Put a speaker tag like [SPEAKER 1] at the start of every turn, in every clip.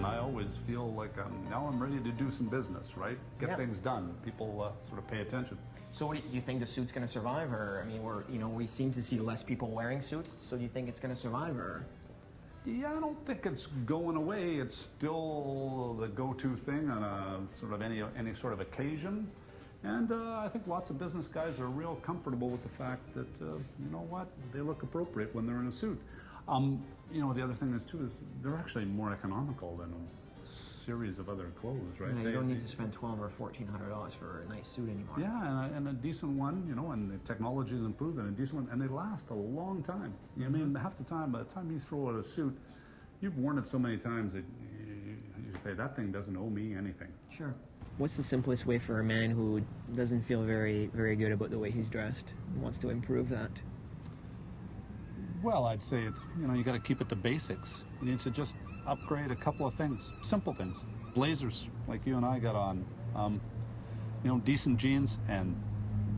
[SPEAKER 1] I always feel like now I'm ready to do some business, right? Get things done. People sort of pay attention.
[SPEAKER 2] So, what do you think the suit's going to survive, or I mean, we seem to see less people wearing suits. So, do you think it's going to survive, or?
[SPEAKER 1] Yeah, I don't think it's going away. It's still the go-to thing on a sort of any sort of occasion. And I think lots of business guys are real comfortable with the fact that, you know what, they look appropriate when they're in a suit. You know, the other thing is, too, is they're actually more economical than a series of other clothes, right?
[SPEAKER 2] Yeah, you don't need to spend $1,200 or $1,400 for a nice suit anymore.
[SPEAKER 1] Yeah, and a decent one, you know, and the technology has improved, and a decent one, and they last a long time. I mean, half the time, by the time you throw out a suit, you've worn it so many times that you say, that thing doesn't owe me anything.
[SPEAKER 2] Sure. What's the simplest way for a man who doesn't feel very, very good about the way he's dressed and wants to improve that?
[SPEAKER 1] Well, I'd say it's, you know, you got to keep it to basics. You need to just upgrade a couple of things, simple things. Blazers, like you and I got on. You know, decent jeans and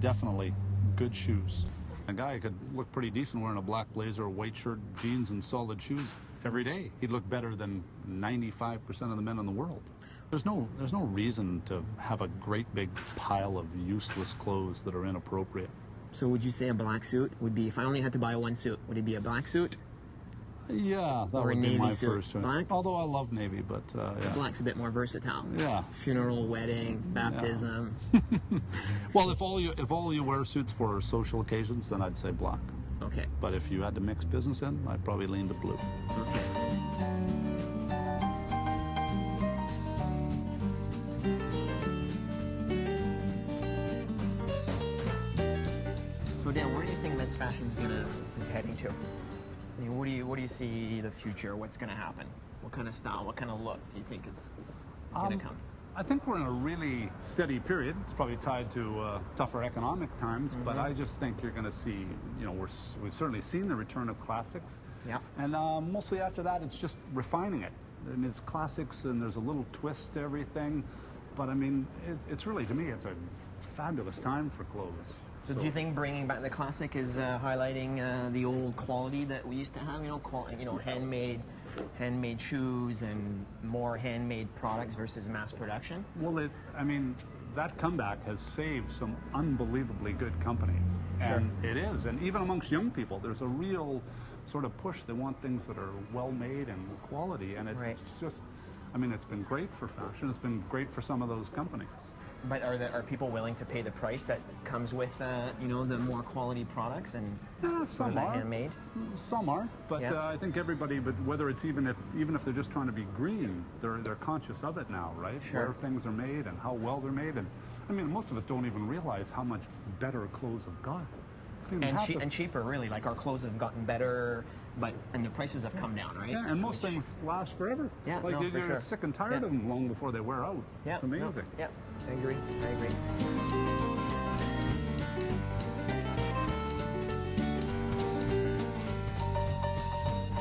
[SPEAKER 1] definitely good shoes. A guy could look pretty decent wearing a black blazer, a white shirt, jeans, and solid shoes every day. He'd look better than 95% of the men in the world. There's no reason to have a great big pile of useless clothes that are inappropriate.
[SPEAKER 2] So would you say a black suit would be, if I only had to buy one suit, would it be a black suit?
[SPEAKER 1] Yeah, that
[SPEAKER 2] or
[SPEAKER 1] would
[SPEAKER 2] a
[SPEAKER 1] be
[SPEAKER 2] navy
[SPEAKER 1] my
[SPEAKER 2] suit?
[SPEAKER 1] first choice.
[SPEAKER 2] Black?
[SPEAKER 1] Although I love navy, but yeah.
[SPEAKER 2] Black's a bit more versatile.
[SPEAKER 1] Yeah.
[SPEAKER 2] Funeral, wedding, baptism.
[SPEAKER 1] Well, if all you wear suits for social occasions, then I'd say black.
[SPEAKER 2] Okay.
[SPEAKER 1] But if you had to mix business in, I'd probably lean to blue.
[SPEAKER 2] Okay. So Dan, where do you think men's fashion is heading to? I mean, what do you see the future? What's going to happen? What kind of style? What kind of look do you think it's going to come?
[SPEAKER 1] I think we're in a really steady period. It's probably tied to tougher economic times, but I just think you're going to see, you know, we've certainly seen the return of classics.
[SPEAKER 2] Yeah.
[SPEAKER 1] And mostly after that, it's just refining it. I mean, it's classics and there's a little twist to everything. But I mean, it's really, to me, it's a fabulous time for clothes.
[SPEAKER 2] So do you think bringing back the classic is highlighting the old quality that we used to have? Handmade shoes and more handmade products versus mass production?
[SPEAKER 1] Well, I mean, that comeback has saved some unbelievably good companies.
[SPEAKER 2] Sure.
[SPEAKER 1] And it is. And even amongst young people, there's a real sort of push. They want things that are well made and quality. And it's just, I mean, it's been great for fashion. It's been great for some of those companies.
[SPEAKER 2] But are people willing to pay the price that comes with the more quality products and
[SPEAKER 1] some
[SPEAKER 2] the
[SPEAKER 1] are
[SPEAKER 2] handmade?
[SPEAKER 1] Some aren't, but I think everybody. But whether it's even if they're just trying to be green, they're conscious of it now, right?
[SPEAKER 2] Sure.
[SPEAKER 1] Where things are made and how well they're made, and I mean, most of us don't even realize how much better clothes have got.
[SPEAKER 2] And cheaper, really. Like our clothes have gotten better, and the prices have come down, right?
[SPEAKER 1] Yeah, and most things last forever.
[SPEAKER 2] Yeah,
[SPEAKER 1] like
[SPEAKER 2] no,
[SPEAKER 1] you're
[SPEAKER 2] for sure.
[SPEAKER 1] sick and tired of them long before they wear out.
[SPEAKER 2] Yeah,
[SPEAKER 1] it's amazing.
[SPEAKER 2] No, yeah, I agree.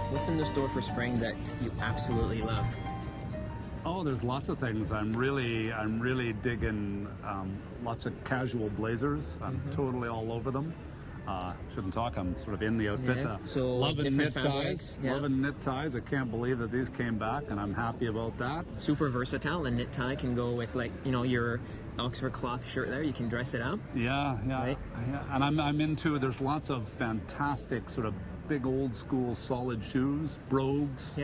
[SPEAKER 2] What's in the store for spring that you absolutely love?
[SPEAKER 1] Oh, there's lots of things. I'm really digging lots of casual blazers. I'm totally all over them. Shouldn't talk. I'm sort of in the outfit.
[SPEAKER 2] Yeah. So
[SPEAKER 1] loving knit
[SPEAKER 2] fabrics.
[SPEAKER 1] ties.
[SPEAKER 2] Yeah.
[SPEAKER 1] Loving knit ties. I can't believe that these came back, and I'm happy about that.
[SPEAKER 2] Super versatile. A knit tie can go with your Oxford cloth shirt there. You can dress it up.
[SPEAKER 1] Yeah.
[SPEAKER 2] Right?
[SPEAKER 1] Yeah. And I'm into. There's lots of fantastic sort of big old school solid shoes, brogues,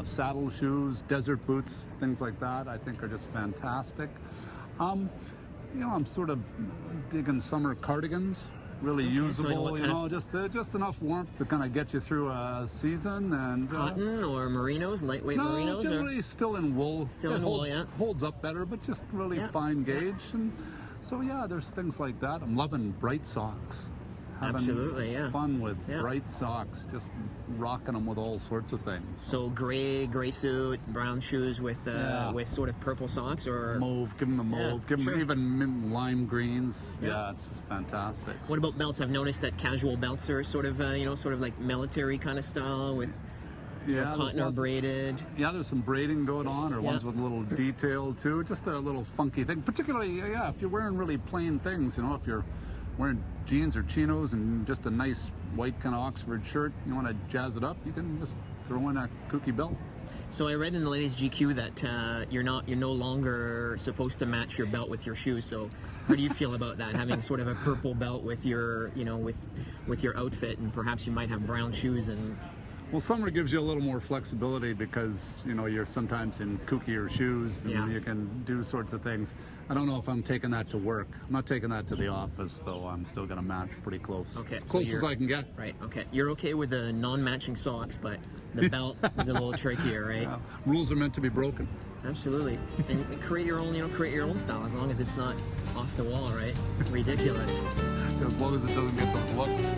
[SPEAKER 1] saddle shoes, desert boots, things like that. I think are just fantastic. I'm sort of digging summer cardigans. Really usable, just enough warmth to kind of get you through a season. And
[SPEAKER 2] cotton or merinos, lightweight merinos?
[SPEAKER 1] No, generally still in wool. Holds up better, but just really fine gauge. And so there's things like that. I'm loving bright socks.
[SPEAKER 2] Absolutely,
[SPEAKER 1] fun with bright socks, just rocking them with all sorts of things.
[SPEAKER 2] So gray suit, brown shoes with sort of purple socks, or
[SPEAKER 1] mauve. Give them the mauve. Give them even lime greens. Yeah, it's just fantastic.
[SPEAKER 2] What about belts? I've noticed that casual belts are sort of like military kind of style with cotton or braided.
[SPEAKER 1] Yeah, there's some braiding going on, or ones with a little detail too. Just a little funky thing. Particularly, if you're wearing really plain things. If you're wearing jeans or chinos and just a nice white kind of Oxford shirt, you want to jazz it up, you can just throw in a kooky belt.
[SPEAKER 2] So I read in the latest GQ that you're no longer supposed to match your belt with your shoes. So how do you feel about that? Having sort of a purple belt with your, with your outfit, and perhaps you might have brown shoes and.
[SPEAKER 1] Well, summer gives you a little more flexibility because, you're sometimes in kookier shoes and you can do sorts of things. I don't know if I'm taking that to work. I'm not taking that to the office, though. I'm still going to match pretty close.
[SPEAKER 2] Okay.
[SPEAKER 1] As close as I can get.
[SPEAKER 2] Right, okay. You're okay with the non-matching socks, but the belt is a little trickier, right?
[SPEAKER 1] Yeah. Rules are meant to be broken.
[SPEAKER 2] Absolutely. And create your own style, as long as it's not off the wall, right? Ridiculous.
[SPEAKER 1] As long as it doesn't get those looks.